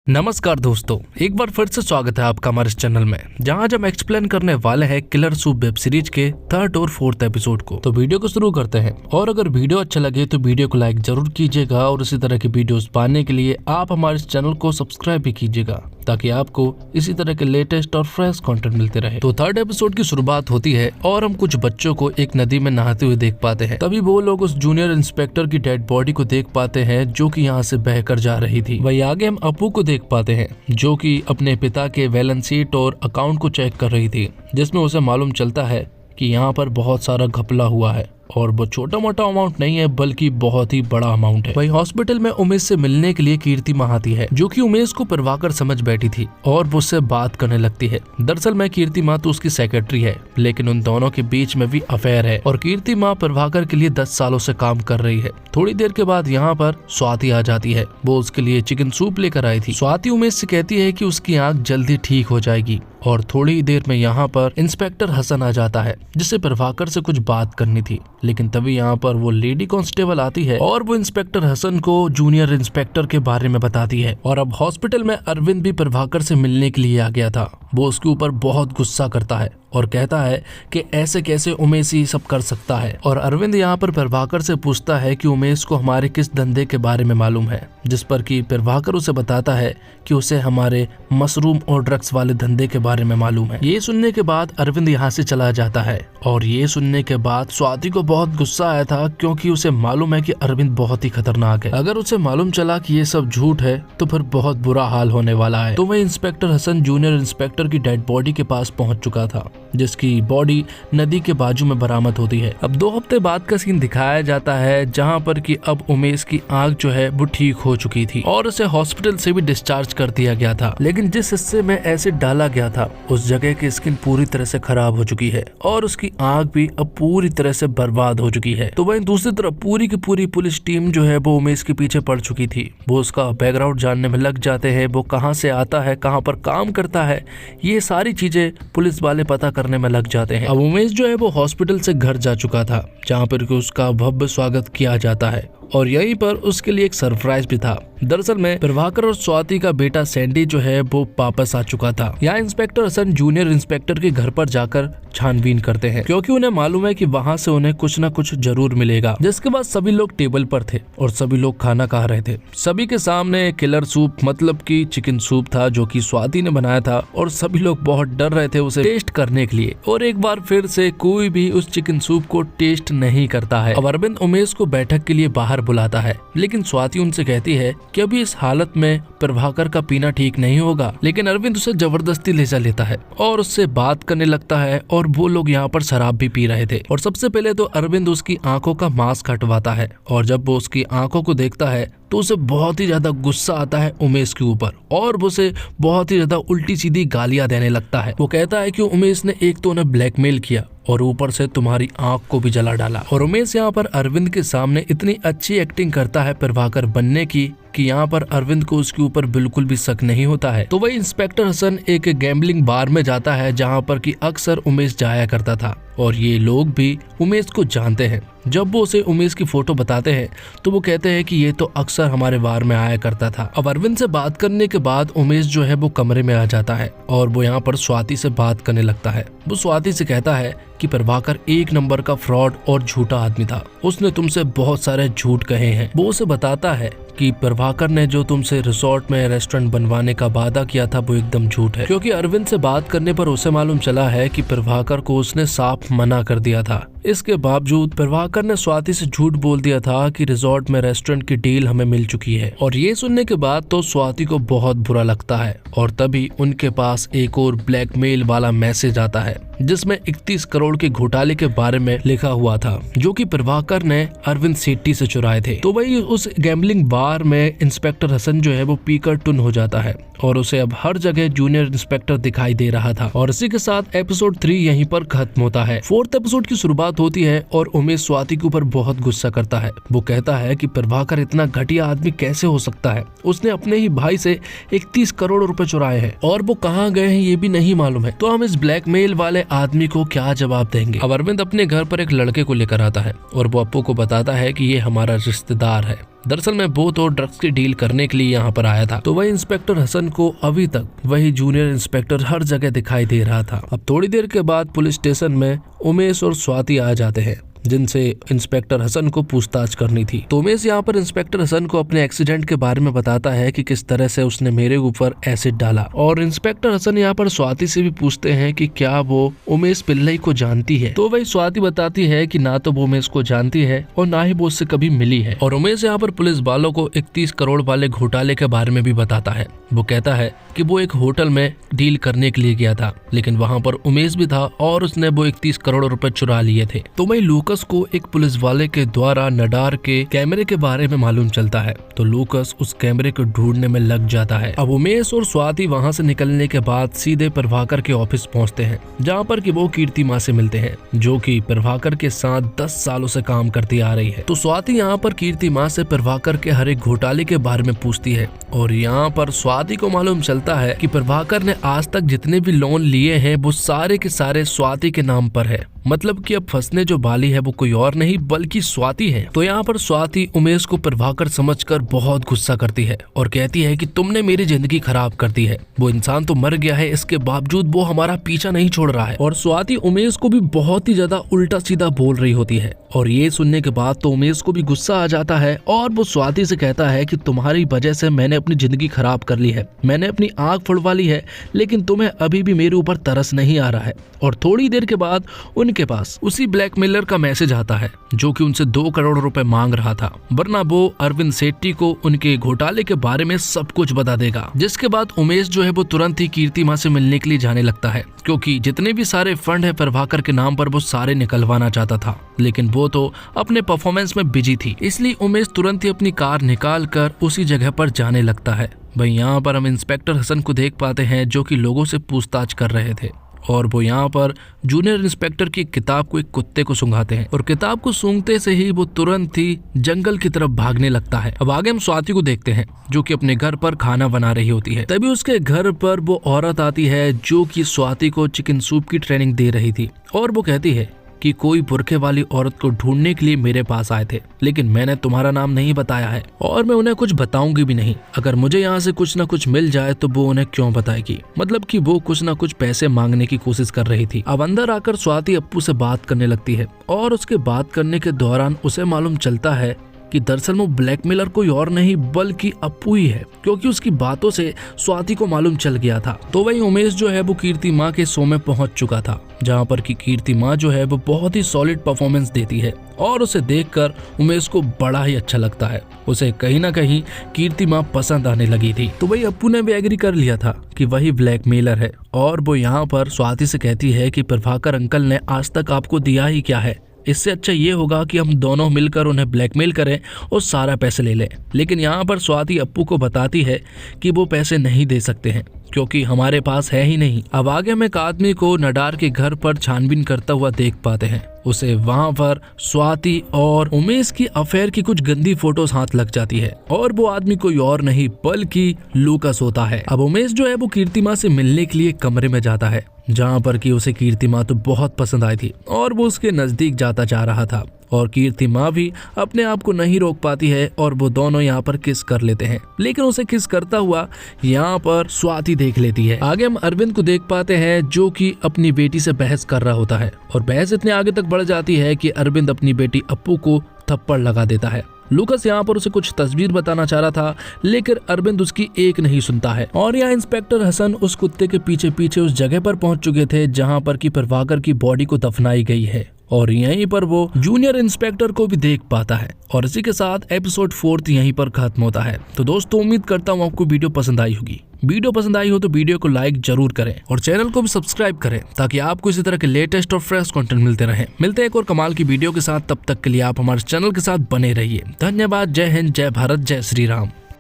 नमस्कार दोस्तों, एक बार फिर से स्वागत है आपका हमारे इस चैनल में, जहां आज हम एक्सप्लेन करने वाले हैं किलर सूप वेब सीरीज के 3rd और 4th एपिसोड को। तो वीडियो को शुरू करते हैं। और अगर वीडियो अच्छा लगे तो वीडियो को लाइक जरूर कीजिएगा और इसी तरह की वीडियोस पाने के लिए आप हमारे इस चैनल को सब्सक्राइब भी कीजिएगा, ताकि आपको इसी तरह के लेटेस्ट और फ्रेश कंटेंट मिलते रहे। तो 3rd एपिसोड की शुरुआत होती है और हम कुछ बच्चों को एक नदी में नहाते हुए देख पाते हैं। तभी वो लोग उस जूनियर इंस्पेक्टर की डेड बॉडी को देख पाते हैं, जो कि यहाँ से बहकर जा रही थी। वही आगे हम अपू को देख पाते हैं, जो कि अपने पिता के बैलेंस शीट और अकाउंट को चेक कर रही थी, जिसमें उसे मालूम चलता है कि यहाँ पर बहुत सारा घपला हुआ है और वो छोटा मोटा अमाउंट नहीं है, बल्कि बहुत ही बड़ा अमाउंट है। वही हॉस्पिटल में उमेश से मिलने के लिए कीर्ति माँ आती है, जो कि उमेश को प्रभाकर समझ बैठी थी और वो उससे बात करने लगती है। दरअसल मैं कीर्ति माँ तो उसकी सेक्रेटरी है, लेकिन उन दोनों के बीच में भी अफेयर है और कीर्ति माँ प्रभाकर के लिए 10 सालों से काम कर रही है। थोड़ी देर के बाद यहाँ पर स्वाति आ जाती है। वो उसके लिए चिकन सूप लेकर आई थी। स्वाति उमेश से कहती है कि उसकी आंख जल्दी ठीक हो जाएगी और थोड़ी ही देर में यहाँ पर इंस्पेक्टर हसन आ जाता है, जिससे प्रभाकर से कुछ बात करनी थी। लेकिन तभी यहाँ पर वो लेडी कांस्टेबल आती है और वो इंस्पेक्टर हसन को जूनियर इंस्पेक्टर के बारे में बताती है। और अब हॉस्पिटल में अरविंद भी प्रभाकर से मिलने के लिए आ गया था। वो उसके ऊपर बहुत गुस्सा करता है और कहता है कि ऐसे कैसे उमेश ही सब कर सकता है। और अरविंद यहाँ पर प्रभाकर से पूछता है कि उमेश को हमारे किस धंधे के बारे में मालूम है, जिस पर कि प्रभाकर उसे बताता है कि उसे हमारे मशरूम और ड्रग्स वाले धंधे के बारे में मालूम है। ये सुनने के बाद अरविंद यहाँ से चला जाता है और ये सुनने के बाद स्वाति को बहुत गुस्सा आया था, क्योंकि उसे मालूम है कि अरविंद बहुत ही खतरनाक है। अगर उसे मालूम चला कि ये सब झूठ है तो फिर बहुत बुरा हाल होने वाला है। तो वह इंस्पेक्टर हसन जूनियर इंस्पेक्टर की डेड बॉडी के पास पहुंच चुका था, जिसकी बॉडी नदी के बाजू में बरामद होती है। अब 2 हफ्ते बाद का सीन दिखाया जाता है, जहां पर कि अब उमेश की आंख जो है वो ठीक हो चुकी थी और उसे हॉस्पिटल से भी डिस्चार्ज कर दिया गया था। लेकिन जिस हिस्से में एसिड डाला गया था, उस जगह की स्किन पूरी तरह से खराब हो चुकी है और उसकी आंख भी अब पूरी तरह से बर्बाद हो चुकी है। तो वहीं दूसरी तरफ पूरी की पूरी पुलिस टीम जो है वो उमेश के पीछे पड़ चुकी थी। वो उसका बैकग्राउंड जानने में लग जाते हैं, वो कहाँ से आता है, कहाँ पर काम करता है, ये सारी चीजें पुलिस वाले पता करने में लग जाते हैं। अब उमेश जो है वो हॉस्पिटल से घर जा चुका था, जहाँ पर उसका भव्य स्वागत किया जाता है और यहीं पर उसके लिए एक सरप्राइज भी था। दरअसल में प्रभाकर और स्वाति का बेटा सैंडी जो है वो वापस आ चुका था। यहाँ इंस्पेक्टर हसन जूनियर इंस्पेक्टर के घर पर जाकर छानबीन करते हैं, क्योंकि उन्हें मालूम है कि वहाँ से उन्हें कुछ न कुछ जरूर मिलेगा। जिसके बाद सभी लोग टेबल पर थे और सभी लोग खाना खा रहे थे। सभी के सामने किलर सूप मतलब की चिकन सूप था, जो कि स्वाति ने बनाया था और सभी लोग बहुत डर रहे थे उसे टेस्ट करने के लिए। और एक बार फिर से कोई भी उस चिकन सूप को टेस्ट नहीं करता है। अब अरविंद उमेश को बैठक के लिए बाहर बुलाता है, लेकिन स्वाति उनसे कहती है कि अभी इस हालत में प्रभाकर का पीना ठीक नहीं होगा। लेकिन अरविंद उसे जबरदस्ती ले जा लेता है और उससे बात करने लगता है और वो लोग यहाँ पर शराब भी पी रहे थे। और सबसे पहले तो अरविंद उसकी आंखों का मास्क हटवाता है और जब वो उसकी आंखों को देखता है तो उसे बहुत ही ज्यादा गुस्सा आता है उमेश के ऊपर और वो उसे बहुत ही ज्यादा उल्टी सीधी गालियां देने लगता है। वो कहता है कि उमेश ने एक तो उन्हें ब्लैकमेल किया और ऊपर से तुम्हारी आंख को भी जला डाला। और उमेश यहाँ पर अरविंद के सामने इतनी अच्छी एक्टिंग करता है प्रभाकर बनने की कि यहाँ पर अरविंद को उसके ऊपर बिल्कुल भी शक नहीं होता है। तो वही इंस्पेक्टर हसन एक गैम्बलिंग बार में जाता है, जहाँ पर कि अक्सर उमेश जाया करता था और ये लोग भी उमेश को जानते हैं। जब वो उसे उमेश की फोटो बताते हैं तो वो कहते हैं कि ये तो अक्सर हमारे बार में आया करता था। अब अरविंद से बात करने के बाद उमेश जो है वो कमरे में आ जाता है और वो यहाँ पर स्वाति से बात करने लगता है। वो स्वाति से कहता है कि प्रभाकर 1 नंबर का फ्रॉड और झूठा आदमी था, उसने तुमसे बहुत सारे झूठ कहे हैं। वो उसे बताता है कि प्रभाकर ने जो तुमसे रिसोर्ट में रेस्टोरेंट बनवाने का वादा किया था वो एकदम झूठ है, क्योंकि अरविंद से बात करने पर उसे मालूम चला है कि प्रभाकर को उसने साफ मना कर दिया था। इसके बावजूद प्रभाकर ने स्वाति से झूठ बोल दिया था कि रिसोर्ट में रेस्टोरेंट की डील हमें मिल चुकी है। और ये सुनने के बाद तो स्वाति को बहुत बुरा लगता है और तभी उनके पास एक और ब्लैकमेल वाला मैसेज आता है, जिसमें 31 करोड़ के घोटाले के बारे में लिखा हुआ था, जो कि प्रभाकर ने अरविंद सेठी से चुराए थे। तो वही उस गैम्बलिंग बार में इंस्पेक्टर हसन जो है वो पीकर टुन हो जाता है और उसे अब हर जगह जूनियर इंस्पेक्टर दिखाई दे रहा था। और इसी के साथ एपिसोड 3 यहीं पर खत्म होता है। 4th एपिसोड की शुरुआत होती है और उमेश स्वाति के ऊपर बहुत गुस्सा करता है। वो कहता है कि प्रभाकर इतना घटिया आदमी कैसे हो सकता है, उसने अपने ही भाई से 31 करोड़ रुपए चुराए हैं और वो कहाँ गए हैं ये भी नहीं मालूम है। तो हम इस ब्लैकमेल वाले आदमी को क्या जवाब देंगे। अब अरविंद अपने घर पर एक लड़के को लेकर आता है और वो अपू को बताता है कि ये हमारा रिश्तेदार है दरअसल मैं वो तो ड्रग्स की डील करने के लिए यहाँ पर आया था। तो वही इंस्पेक्टर हसन को अभी तक वही जूनियर इंस्पेक्टर हर जगह दिखाई दे रहा था। अब थोड़ी देर के बाद पुलिस स्टेशन में उमेश और स्वाति आ जाते हैं, जिनसे इंस्पेक्टर हसन को पूछताछ करनी थी। तो उमेश यहाँ पर इंस्पेक्टर हसन को अपने एक्सीडेंट के बारे में बताता है कि किस तरह से उसने मेरे ऊपर एसिड डाला। और इंस्पेक्टर हसन यहाँ पर स्वाति से भी पूछते हैं कि क्या वो उमेश पिल्लई को जानती है। तो वही स्वाति बताती है कि ना तो वो उमेश को जानती है और ना ही वो उससे कभी मिली है। और उमेश यहाँ पर पुलिस वालों को 31 करोड़ वाले घोटाले के बारे में भी बताता है। वो कहता है कि वो एक होटल में डील करने के लिए गया था, लेकिन वहाँ पर उमेश भी था और उसने वो 31 करोड़ रुपए चुरा लिए थे। तो वही लूकस को एक पुलिस वाले के द्वारा नडार के कैमरे के बारे में मालूम चलता है। तो लूकस उस कैमरे को ढूंढने में लग जाता है। अब उमेश और स्वाति वहाँ से निकलने के बाद सीधे प्रभाकर के ऑफिस पहुँचते हैं, जहाँ पर कि वो कीर्ति माँ से मिलते हैं, जो कि प्रभाकर के साथ 10 सालों से काम करती आ रही है। तो स्वाति यहाँ पर कीर्ति माँ से प्रभाकर के हर एक घोटाले के बारे में पूछती है। और यहाँ पर स्वाति को मालूम चलता है कि प्रभाकर ने आज तक जितने भी लोन लिए हैं वो सारे के सारे स्वाति के नाम पर है। मतलब कि अब फंसने जो वाली है वो कोई और नहीं बल्कि स्वाति है। तो यहाँ पर स्वाति उमेश को प्रभाकर समझकर बहुत गुस्सा करती है और कहती है कि तुमने मेरी जिंदगी खराब कर दी है। वो इंसान तो मर गया है, इसके बावजूद वो हमारा पीछा नहीं छोड़ रहा है। और स्वाति उमेश को भी बहुत ही ज्यादा उल्टा सीधा बोल रही होती है। और ये सुनने के बाद तो उमेश को भी गुस्सा आ जाता है और वो स्वाति से कहता है कि तुम्हारी वजह से मैंने अपनी जिंदगी खराब कर ली है, मैंने अपनी आंख फुड़वा ली है, लेकिन तुम्हें अभी भी मेरे ऊपर तरस नहीं आ रहा है। और थोड़ी देर के बाद उनके पास उसी ब्लैकमेलर का मैसेज आता है, जो कि उनसे 2 करोड़ रुपए मांग रहा था, वरना वो अरविंद सेट्टी को उनके घोटाले के बारे में सब कुछ बता देगा। जिसके बाद उमेश जो है वो तुरंत ही कीर्ति माँ से मिलने के लिए जाने लगता है, क्योंकि जितने भी सारे फंड है प्रभाकर के नाम पर वो सारे निकलवाना चाहता था, लेकिन वो तो अपने परफॉर्मेंस में बिजी थी। इसलिए उमेश तुरंत ही अपनी कार निकाल कर उसी जगह पर जाने लगता है। वहीं यहाँ पर हम इंस्पेक्टर हसन को देख पाते हैं, जो कि लोगों से पूछताछ कर रहे थे। और वो यहाँ पर जूनियर इंस्पेक्टर की किताब को एक कुत्ते को सूंघाते हैं और किताब को सूंघते से ही वो तुरंत ही जंगल की तरफ भागने लगता है। अब आगे हम स्वाति को देखते हैं, जो कि अपने घर पर खाना बना रही होती है। तभी उसके घर पर वो औरत आती है, जो कि स्वाति को चिकन सूप की ट्रेनिंग दे रही थी। और वो कहती है कि कोई बुरखे वाली औरत को ढूंढने के लिए मेरे पास आए थे, लेकिन मैंने तुम्हारा नाम नहीं बताया है और मैं उन्हें कुछ बताऊंगी भी नहीं। अगर मुझे यहाँ से कुछ न कुछ मिल जाए तो वो उन्हें क्यों बताएगी। मतलब कि वो कुछ न कुछ पैसे मांगने की कोशिश कर रही थी। अब अंदर आकर स्वाति अप्पू से बात करने लगती है और उसके बात करने के दौरान उसे मालूम चलता है कि दरअसल वो ब्लैकमेलर कोई और नहीं बल्कि अप्पू ही है, क्योंकि उसकी बातों से स्वाति को मालूम चल गया था। तो वही उमेश जो है वो कीर्ति माँ के शो में पहुंच चुका था, जहां पर कि कीर्ति माँ जो है वो बहुत ही सॉलिड परफॉर्मेंस देती है और उसे देखकर उमेश को बड़ा ही अच्छा लगता है। उसे कहीं ना कहीं कीर्ति माँ पसंद आने लगी थी। तो वही अप्पू ने भी एग्री कर लिया था कि वही ब्लैकमेलर है और वो यहाँ पर स्वाति से कहती है कि प्रभाकर अंकल ने आज तक आपको दिया ही क्या है, इससे अच्छा ये होगा कि हम दोनों मिलकर उन्हें ब्लैकमेल करें और सारा पैसे ले लें। लेकिन यहाँ पर स्वाति अप्पू को बताती है कि वो पैसे नहीं दे सकते हैं, क्योंकि हमारे पास है ही नहीं। अब आगे हम एक आदमी को नडार के घर पर छानबीन करता हुआ देख पाते हैं। उसे वहाँ पर स्वाति और उमेश की अफेयर की कुछ गंदी फोटोज हाथ लग जाती है और वो आदमी कोई और नहीं बल्कि लूकस होता है। अब उमेश जो है वो कीर्ति माँ से मिलने के लिए कमरे में जाता है, जहाँ पर कि उसे कीर्ति माँ तो बहुत पसंद आई थी और वो उसके नजदीक जाता जा रहा था। और कीर्ति माँ भी अपने आप को नहीं रोक पाती है और वो दोनों यहाँ पर किस कर लेते हैं, लेकिन उसे किस करता हुआ यहाँ पर स्वाति देख लेती है। आगे हम अरविंद को देख पाते हैं, जो कि अपनी बेटी से बहस कर रहा होता है और बहस इतने आगे तक बढ़ जाती है कि अरविंद अपनी बेटी अप्पू को थप्पड़ लगा देता है। लूकस यहाँ पर उसे कुछ तस्वीर बताना चाह रहा था, लेकिन अरविंद उसकी एक नहीं सुनता है। और यहाँ इंस्पेक्टर हसन उस कुत्ते के पीछे पीछे उस जगह पर पहुंच चुके थे, जहाँ पर कि प्रभाकर की बॉडी को दफनाई गई है और यहीं पर वो जूनियर इंस्पेक्टर को भी देख पाता है। और इसी के साथ एपिसोड 4 यहीं पर खत्म होता है। तो दोस्तों उम्मीद करता हूँ आपको वीडियो पसंद आई होगी। वीडियो पसंद आई हो तो वीडियो को लाइक जरूर करें और चैनल को भी सब्सक्राइब करें, ताकि आपको इसी तरह के लेटेस्ट और फ्रेश कंटेंट मिलते रहें। मिलते हैं एक और कमाल की वीडियो के साथ, तब तक के लिए आप हमारे चैनल के साथ बने रहिए। धन्यवाद। जय हिंद, जय भारत, जय श्री राम।